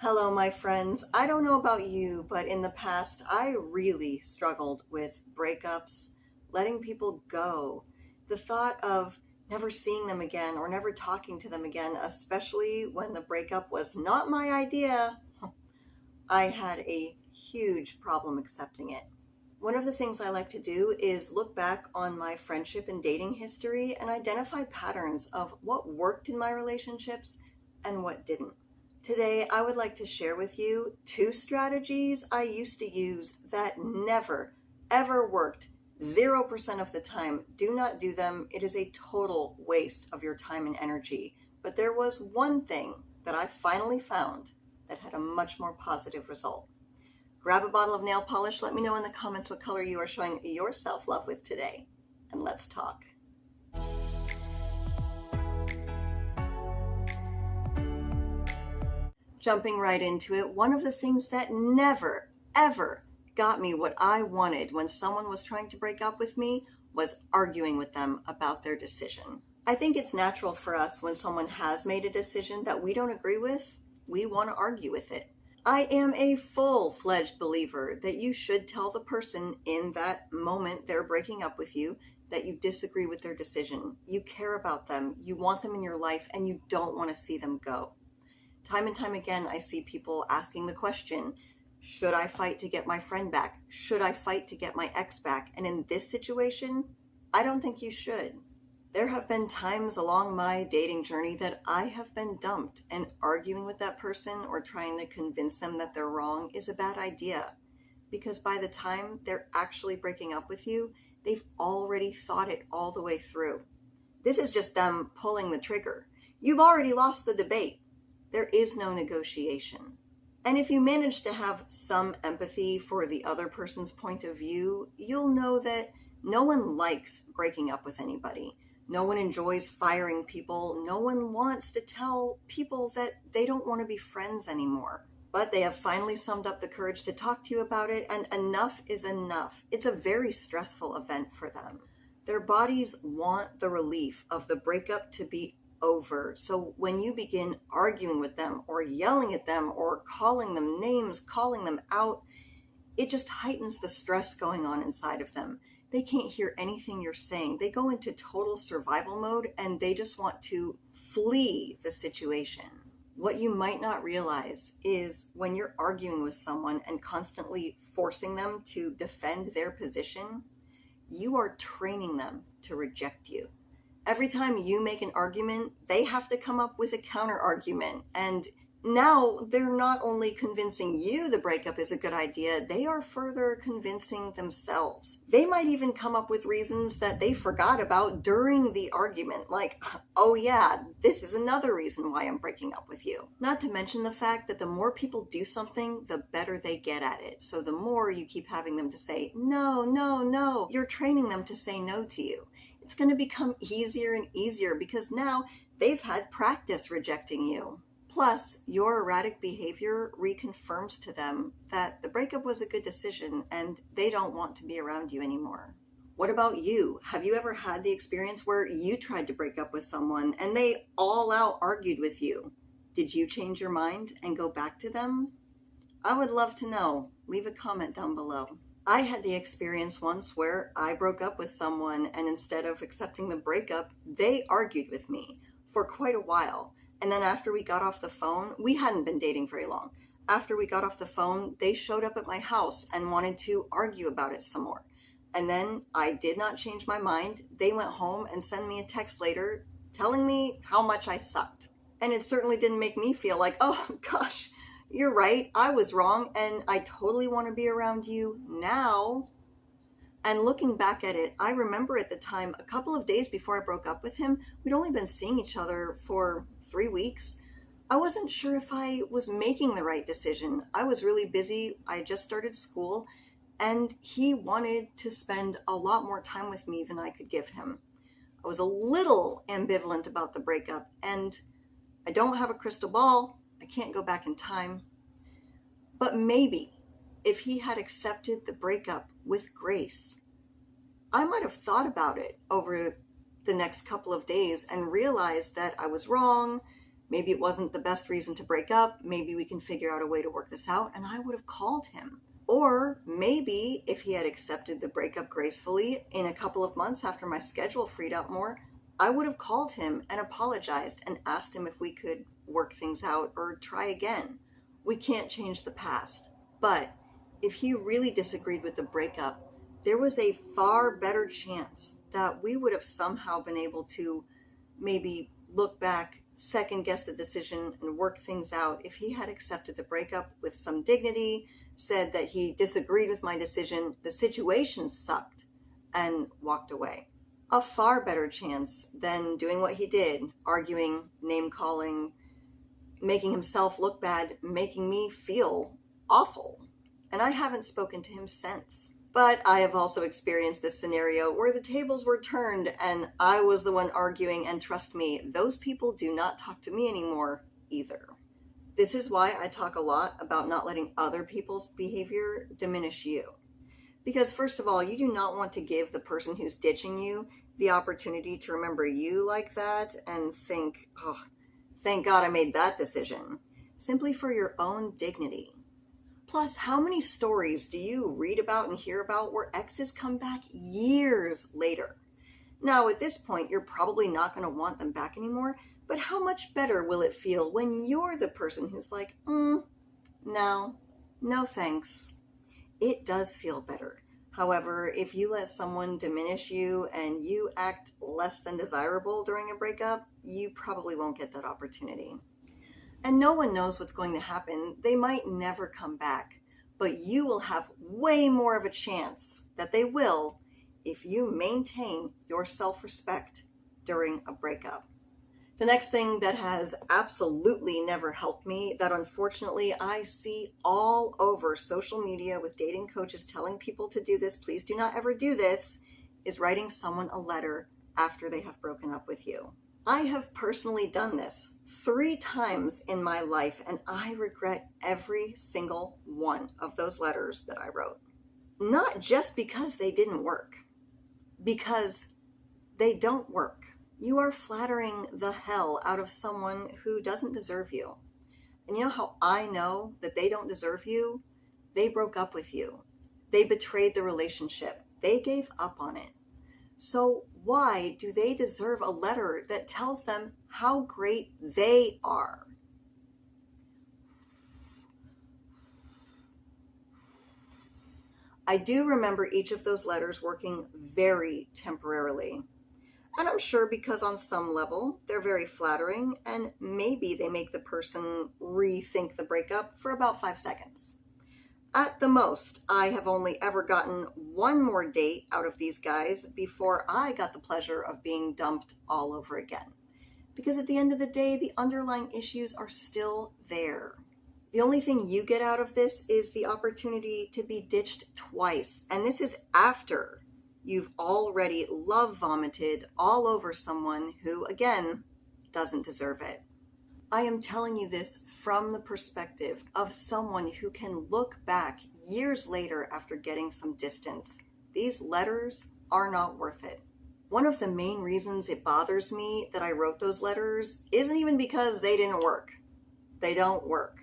Hello, my friends. I don't know about you, but in the past, I really struggled with breakups, letting people go. The thought of never seeing them again or never talking to them again, especially when the breakup was not my idea, I had a huge problem accepting it. One of the things I like to do is look back on my friendship and dating history and identify patterns of what worked in my relationships and what didn't. Today, I would like to share with you two strategies I used to use that never, ever worked. 0% of the time. Do not do them. It is a total waste of your time and energy. But there was one thing that I finally found that had a much more positive result. Grab a bottle of nail polish. Let me know in the comments what color you are showing your self-love with today. And let's talk. Jumping right into it, one of the things that never, ever got me what I wanted when someone was trying to break up with me was arguing with them about their decision. I think it's natural for us when someone has made a decision that we don't agree with, we want to argue with it. I am a full-fledged believer that you should tell the person in that moment they're breaking up with you that you disagree with their decision. You care about them, you want them in your life, and you don't want to see them go. Time and time again, I see people asking the question, should I fight to get my friend back? Should I fight to get my ex back? And in this situation, I don't think you should. There have been times along my dating journey that I have been dumped, and arguing with that person or trying to convince them that they're wrong is a bad idea. Because by the time they're actually breaking up with you, they've already thought it all the way through. This is just them pulling the trigger. You've already lost the debate. There is no negotiation. And if you manage to have some empathy for the other person's point of view, you'll know that no one likes breaking up with anybody. No one enjoys firing people. No one wants to tell people that they don't want to be friends anymore. But they have finally summed up the courage to talk to you about it, and enough is enough. It's a very stressful event for them. Their bodies want the relief of the breakup to be over. So when you begin arguing with them or yelling at them or calling them names, calling them out, it just heightens the stress going on inside of them. They can't hear anything you're saying. They go into total survival mode and they just want to flee the situation. What you might not realize is when you're arguing with someone and constantly forcing them to defend their position, you are training them to reject you. Every time you make an argument, they have to come up with a counter argument. And now they're not only convincing you the breakup is a good idea, they are further convincing themselves. They might even come up with reasons that they forgot about during the argument, like, oh yeah, this is another reason why I'm breaking up with you. Not to mention the fact that the more people do something, the better they get at it. So the more you keep having them to say, no, no, no, you're training them to say no to you. It's going to become easier and easier because now they've had practice rejecting you. Plus, your erratic behavior reconfirms to them that the breakup was a good decision and they don't want to be around you anymore. What about you? Have you ever had the experience where you tried to break up with someone and they all out argued with you? Did you change your mind and go back to them? I would love to know. Leave a comment down below. I had the experience once where I broke up with someone and instead of accepting the breakup, they argued with me for quite a while. And then after we got off the phone, we hadn't been dating very long. After we got off the phone, they showed up at my house and wanted to argue about it some more. And then I did not change my mind. They went home and sent me a text later telling me how much I sucked. And it certainly didn't make me feel like, oh gosh, you're right, I was wrong, and I totally want to be around you now. And looking back at it, I remember at the time, a couple of days before I broke up with him, we'd only been seeing each other for 3 weeks. I wasn't sure if I was making the right decision. I was really busy. I just started school, and he wanted to spend a lot more time with me than I could give him. I was a little ambivalent about the breakup, and I don't have a crystal ball. I can't go back in time. But maybe if he had accepted the breakup with grace, I might have thought about it over the next couple of days and realized that I was wrong. Maybe it wasn't the best reason to break up. Maybe we can figure out a way to work this out. And I would have called him. Or maybe if he had accepted the breakup gracefully in a couple of months after my schedule freed up more, I would have called him and apologized and asked him if we could work things out or try again. We can't change the past. But if he really disagreed with the breakup, there was a far better chance that we would have somehow been able to maybe look back, second guess the decision, and work things out if he had accepted the breakup with some dignity, said that he disagreed with my decision, the situation sucked, and walked away. A far better chance than doing what he did, arguing, name-calling, making himself look bad, making me feel awful. And I haven't spoken to him since. But I have also experienced this scenario where the tables were turned and I was the one arguing, and trust me, those people do not talk to me anymore either. This is why I talk a lot about not letting other people's behavior diminish you. Because first of all, you do not want to give the person who's ditching you the opportunity to remember you like that and think, oh, thank God I made that decision, simply for your own dignity. Plus, how many stories do you read about and hear about where exes come back years later? Now, at this point, you're probably not going to want them back anymore, but how much better will it feel when you're the person who's like, no thanks. It does feel better. However, if you let someone diminish you and you act less than desirable during a breakup, you probably won't get that opportunity. And no one knows what's going to happen. They might never come back, but you will have way more of a chance that they will if you maintain your self-respect during a breakup. The next thing that has absolutely never helped me, that unfortunately I see all over social media with dating coaches telling people to do this, please do not ever do this, is writing someone a letter after they have broken up with you. I have personally done this 3 times in my life, and I regret every single one of those letters that I wrote. Not just because they didn't work, because they don't work. You are flattering the hell out of someone who doesn't deserve you. And you know how I know that they don't deserve you? They broke up with you. They betrayed the relationship. They gave up on it. So why do they deserve a letter that tells them how great they are? I do remember each of those letters working very temporarily. And I'm sure because on some level, they're very flattering, and maybe they make the person rethink the breakup for about 5 seconds. At the most, I have only ever gotten one more date out of these guys before I got the pleasure of being dumped all over again. Because at the end of the day, the underlying issues are still there. The only thing you get out of this is the opportunity to be ditched twice. And this is after you've already love vomited all over someone who, again, doesn't deserve it. I am telling you this from the perspective of someone who can look back years later after getting some distance. These letters are not worth it. One of the main reasons it bothers me that I wrote those letters isn't even because they didn't work. They don't work.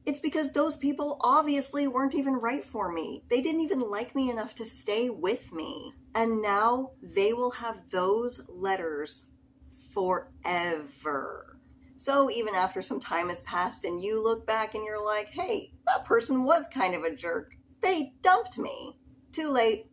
It's because those people obviously weren't even right for me. They didn't even like me enough to stay with me. And now they will have those letters forever. So even after some time has passed and you look back and you're like, hey, that person was kind of a jerk. They dumped me. Too late.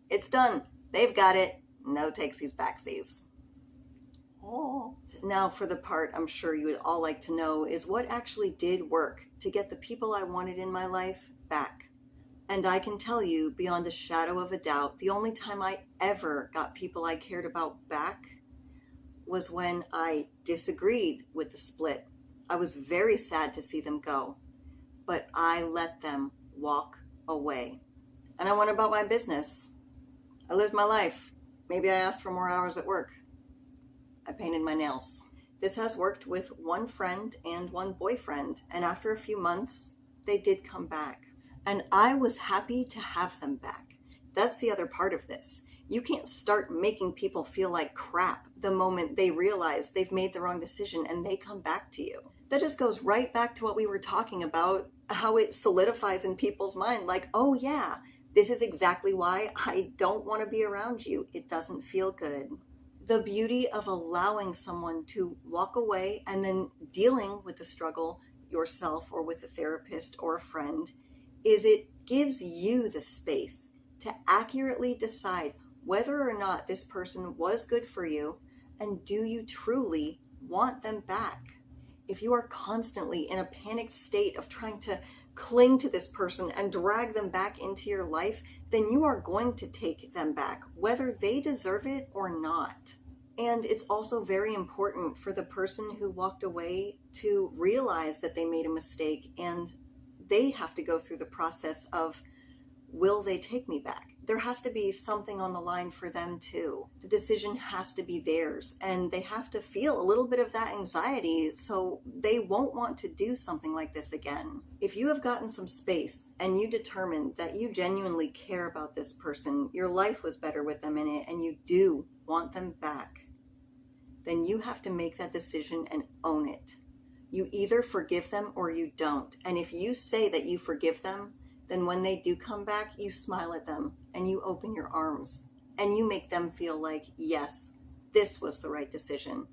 It's done. They've got it. No takesies backsies. Oh. Now for the part I'm sure you would all like to know is what actually did work to get the people I wanted in my life back. And I can tell you beyond a shadow of a doubt, the only time I ever got people I cared about back was when I disagreed with the split. I was very sad to see them go, but I let them walk away. And I went about my business. I lived my life. Maybe I asked for more hours at work. I painted my nails. This has worked with one friend and one boyfriend, and after a few months, they did come back. And I was happy to have them back. That's the other part of this. You can't start making people feel like crap the moment they realize they've made the wrong decision and they come back to you. That just goes right back to what we were talking about, how it solidifies in people's mind, like, oh yeah, this is exactly why I don't want to be around you. It doesn't feel good. The beauty of allowing someone to walk away and then dealing with the struggle yourself or with a therapist or a friend is it gives you the space to accurately decide whether or not this person was good for you, and do you truly want them back? If you are constantly in a panicked state of trying to cling to this person and drag them back into your life, then you are going to take them back, whether they deserve it or not. And it's also very important for the person who walked away to realize that they made a mistake, and they have to go through the process of, will they take me back? There has to be something on the line for them too. The decision has to be theirs, and they have to feel a little bit of that anxiety so they won't want to do something like this again. If you have gotten some space and you determined that you genuinely care about this person, your life was better with them in it, and you do want them back, then you have to make that decision and own it. You either forgive them or you don't. And if you say that you forgive them, then when they do come back, you smile at them and you open your arms and you make them feel like, yes, this was the right decision.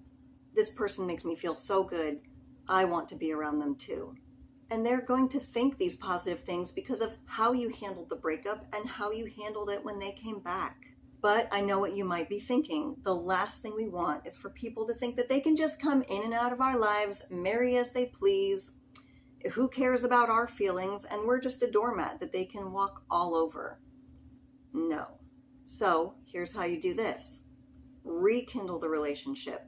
This person makes me feel so good. I want to be around them too. And they're going to think these positive things because of how you handled the breakup and how you handled it when they came back. But I know what you might be thinking. The last thing we want is for people to think that they can just come in and out of our lives, marry as they please. Who cares about our feelings? And we're just a doormat that they can walk all over. No. So here's how you do this. Rekindle the relationship.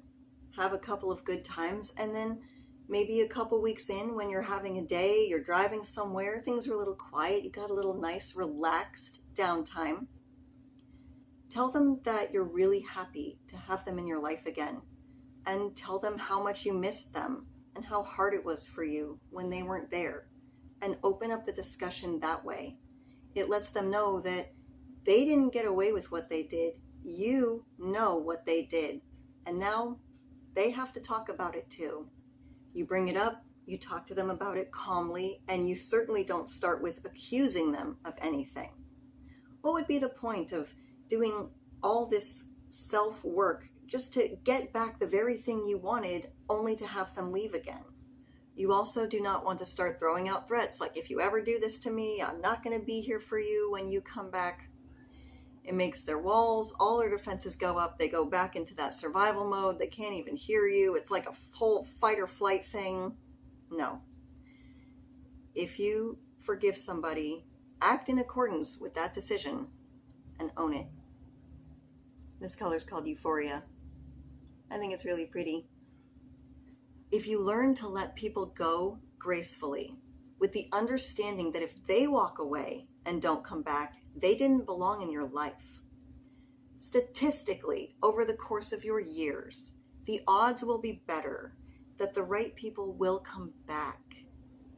Have a couple of good times, and then maybe a couple weeks in, when you're having a day, you're driving somewhere, things are a little quiet, you got a little nice, relaxed downtime. Tell them that you're really happy to have them in your life again, and tell them how much you missed them and how hard it was for you when they weren't there, and open up the discussion that way. It lets them know that they didn't get away with what they did. You know what they did, and now they have to talk about it too. You bring it up, you talk to them about it calmly, and you certainly don't start with accusing them of anything. What would be the point of doing all this self-work just to get back the very thing you wanted, only to have them leave again? You also do not want to start throwing out threats like, if you ever do this to me, I'm not going to be here for you when you come back. It makes their walls, all their defenses go up. They go back into that survival mode. They can't even hear you. It's like a whole fight or flight thing. No. If you forgive somebody, act in accordance with that decision and own it. This color is called Euphoria. I think it's really pretty. If you learn to let people go gracefully, with the understanding that if they walk away and don't come back, they didn't belong in your life. Statistically, over the course of your years, the odds will be better that the right people will come back,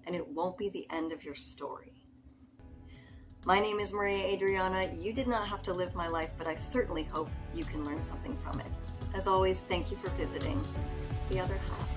and it won't be the end of your story. My name is Maria Adriana. You did not have to live my life, but I certainly hope you can learn something from it. As always, thank you for visiting The Other Half.